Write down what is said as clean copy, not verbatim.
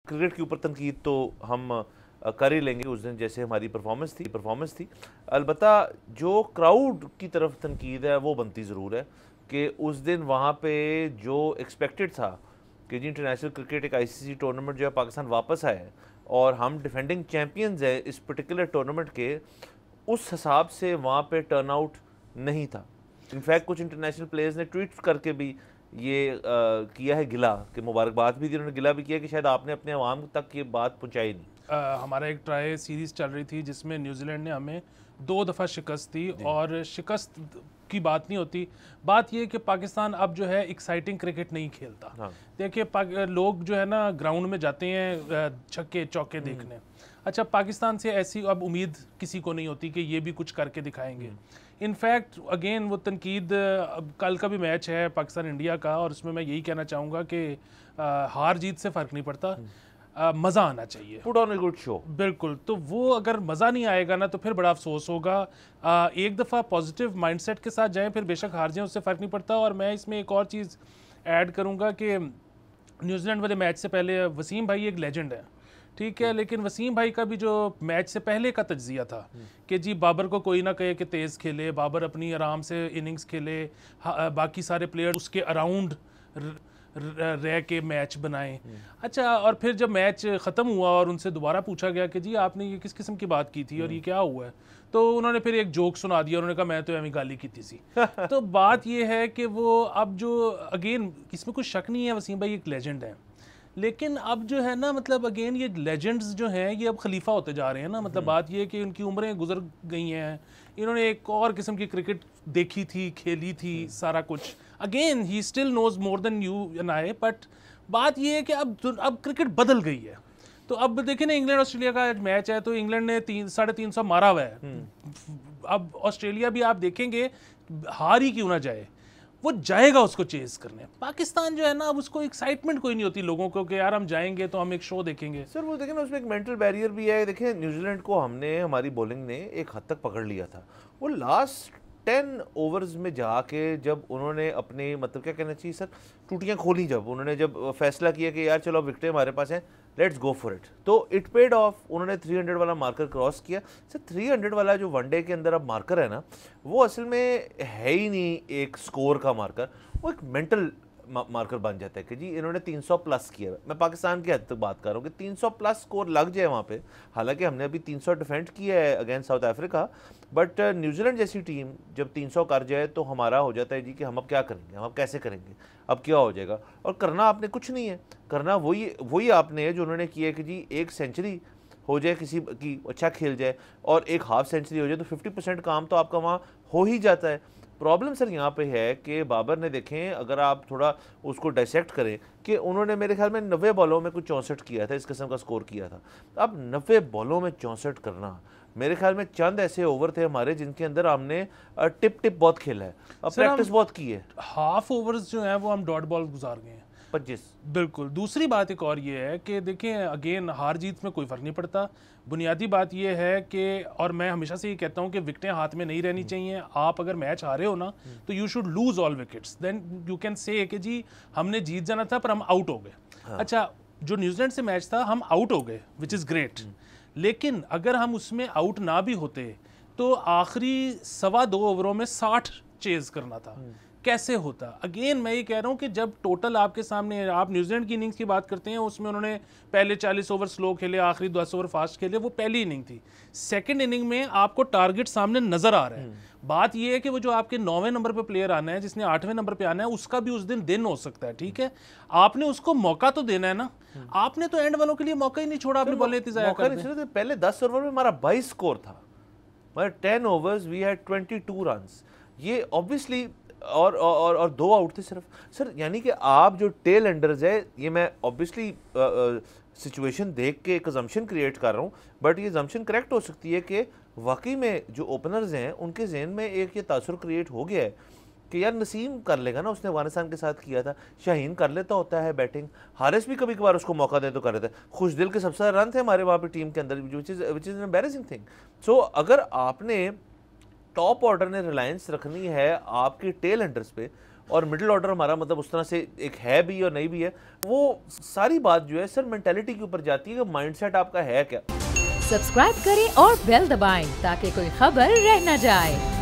Cricket के ऊपर तनकीद तो हम कर ही लेंगे उस दिन, जैसे हमारी परफॉर्मेंस थी। अलबत्ता जो क्राउड की तरफ तनकीद है वो बनती ज़रूर है कि उस दिन वहाँ पे जो एक्सपेक्टेड था कि जी इंटरनेशनल क्रिकेट एक आईसीसी टूर्नामेंट जो है पाकिस्तान वापस आया है और हम डिफेंडिंग चैम्पियंस हैं इस पर्टिकुलर टूर्नामेंट के, उस हिसाब से वहाँ पे टर्नआउट नहीं था। इनफैक्ट कुछ इंटरनेशनल प्लेयर्स ने ट्वीट करके भी ये किया है गिला, कि मुबारकबाद भी दी, उन्होंने गिला भी किया कि शायद आपने अपने अवाम तक ये बात पहुँचाई नहीं। हमारा एक ट्राई सीरीज़ चल रही थी जिसमें न्यूजीलैंड ने हमें 2 दफ़ा शिकस्त दी, और शिकस्त की बात नहीं होती, बात ये कि पाकिस्तान अब जो है एक्साइटिंग क्रिकेट नहीं खेलता। हाँ। देखिए लोग जो है ना ग्राउंड में जाते हैं छक्के चौके देखने। अच्छा, पाकिस्तान से ऐसी अब उम्मीद किसी को नहीं होती कि ये भी कुछ करके दिखाएंगे। इनफैक्ट अगेन वो तनकीद, कल का भी मैच है पाकिस्तान इंडिया का, और उसमें मैं यही कहना चाहूँगा कि हार जीत से फ़र्क नहीं पड़ता, मज़ा आना चाहिए। Put on a good show. बिल्कुल, तो वो अगर मज़ा नहीं आएगा ना तो फिर बड़ा अफसोस होगा। एक दफ़ा पॉजिटिव माइंडसेट के साथ जाएं, फिर बेशक हार जाएं, उससे फ़र्क नहीं पड़ता। और मैं इसमें एक और चीज़ ऐड करूँगा कि न्यूजीलैंड वाले मैच से पहले वसीम भाई एक लेजेंड है, ठीक है, लेकिन वसीम भाई का भी जो मैच से पहले का तज्जिया था कि जी बाबर को कोई ना कहे कि तेज़ खेले, बाबर अपनी आराम से इनिंग्स खेले, बाकी सारे प्लेयर उसके अराउंड रह के मैच बनाएं। अच्छा, और फिर जब मैच ख़त्म हुआ और उनसे दोबारा पूछा गया कि जी आपने ये किस किस्म की बात की थी और ये क्या हुआ है, तो उन्होंने फिर एक जोक सुना दिया, उन्होंने कहा मैं तो एवं गाली की थी। तो बात ये है कि वो अब जो अगेन इसमें कुछ शक नहीं है, वसीम भाई एक लेजेंड है, लेकिन अब जो है ना मतलब अगेन ये लेजेंड्स जो हैं ये अब खलीफा होते जा रहे हैं ना। मतलब बात ये है कि उनकी उम्रें गुजर गई हैं, इन्होंने एक और किस्म की क्रिकेट देखी थी, खेली थी, सारा कुछ। Again he still knows more than you and I, but बात ये है कि अब क्रिकेट बदल गई है। तो अब देखिए ना, इंग्लैंड ऑस्ट्रेलिया का मैच है तो इंग्लैंड ने 350 मारा हुआ है। अब ऑस्ट्रेलिया भी आप देखेंगे हार ही क्यों ना जाए, वो जाएगा उसको चेज करने। पाकिस्तान जो है ना, अब उसको एक्साइटमेंट कोई नहीं होती लोगों को कि यार हम जाएंगे तो हम एक शो देखेंगे। सर वो देखें ना, उसमें एक मेंटल बैरियर भी है। देखें न्यूजीलैंड को हमारी बॉलिंग ने एक हद तक पकड़ लिया था। वो लास्ट 10 ओवर्स में जाके जब उन्होंने अपने मतलब क्या कहना चाहिए सर, टूटियां खोली, जब उन्होंने जब फैसला किया कि यार चलो विकेटें हमारे पास हैं, लेट्स गो फॉर इट, तो इट पेड ऑफ। उन्होंने 300 वाला मार्कर क्रॉस किया। सर 300 वाला जो वनडे के अंदर अब मार्कर है ना, वो असल में है ही नहीं एक स्कोर का मार्कर, वो एक मेंटल मार्कर बन जाता है कि जी इन्होंने 300 प्लस किया है। मैं पाकिस्तान की हद तक बात कर रहा हूँ कि 300 प्लस स्कोर लग जाए वहाँ पे। हालांकि हमने अभी 300 डिफेंड किया है against south Africa, but New Zealand जैसी टीम जब 300 कर जाए तो हमारा हो जाता है जी कि हम अब क्या करेंगे, हम अब कैसे करेंगे, अब क्या हो जाएगा। और करना आपने कुछ नहीं है, करना वही आपने है जो उन्होंने किया है कि जी एक सेंचुरी हो जाए किसी की, अच्छा खेल जाए, और एक हाफ सेंचुरी हो जाए, तो 50% काम तो आपका वहाँ हो ही जाता है। प्रॉब्लम सर यहाँ पे है कि बाबर ने देखें, अगर आप थोड़ा उसको डाइसेक्ट करें, कि उन्होंने मेरे ख्याल में 90 बॉलों में कुछ 64 किया था, इस किस्म का स्कोर किया था। अब 90 बॉलों में 64 करना, मेरे ख्याल में चंद ऐसे ओवर थे हमारे जिनके अंदर हमने टिप बहुत खेला है, अब प्रैक्टिस बहुत की है। हाफ ओवर्स जो है वो हम डॉट बॉल गुजार गए हैं 25। बिल्कुल। दूसरी बात एक और ये है कि देखें अगेन हार जीत में कोई फ़र्क नहीं पड़ता। बुनियादी बात ये है कि, और मैं हमेशा से ये कहता हूँ कि विकेटें हाथ में नहीं रहनी चाहिए। आप अगर मैच हारे हो ना तो you should lose all wickets, then you can say कि जी हमने जीत जाना था पर हम आउट हो गए। हाँ। अच्छा, जो न्यूजीलैंड से मैच था हम आउट हो गए, विच इज़ ग्रेट, लेकिन अगर हम उसमें आउट ना भी होते तो आखिरी 2.25 ओवरों में 60 चेज करना था, कैसे होता। अगेन मैं ये कह रहा हूँ कि जब टोटल आपके सामने, आप न्यूजीलैंड की इनिंग्स की बात करते हैं, उसमें उन्होंने पहले 40 ओवर स्लो खेले, आखिरी 10 ओवर फास्ट खेले, वो पहली इनिंग थी। सेकंड इनिंग में आपको टारगेट सामने नजर आ रहा है। बात ये है कि वो जो आपके 9वें नंबर पे प्लेयर आना है, जिसने 8वें नंबर पे आना है, उसका भी उस दिन हो सकता है, ठीक है, आपने उसको मौका तो देना है ना। आपने तो एंड वालों के लिए मौका ही नहीं छोड़ा, आपने बॉलें इतनी ज़ाया कर दी। पहले 10 ओवर में हमारा 22 स्कोर था, मतलब 10 ओवर्स वी हैड 22 रन्स। ये ऑब्वियसली और 2 आउट थे सिर्फ। सर यानी कि आप जो टेल एंडर्स है, ये मैं ऑब्वियसली सिचुएशन देख के एक अजम्पशन क्रिएट कर रहा हूँ, बट ये अजम्पशन करेक्ट हो सकती है कि वाकई में जो ओपनर्स हैं उनके जहन में एक ये तासुर क्रिएट हो गया है कि यार नसीम कर लेगा ना, उसने अफगानिस्तान के साथ किया था, शाहीन कर लेता होता है बैटिंग, हारिस भी कभी कभार उसको मौका दे तो कर लेता है, खुशदिल के सबसे ज़्यादा रन थे हमारे वहाँ पे टीम के अंदर, which is an embarrassing thing. So अगर आपने टॉप ऑर्डर ने रिलायंस रखनी है आपके टेल एंडर्स पे, और मिडिल ऑर्डर हमारा मतलब उस तरह से एक है भी और नहीं भी है। वो सारी बात जो है सर मेंटालिटी के ऊपर जाती है कि माइंडसेट आपका है क्या। सब्सक्राइब करें और बेल दबाएं ताकि कोई खबर रह न जाए।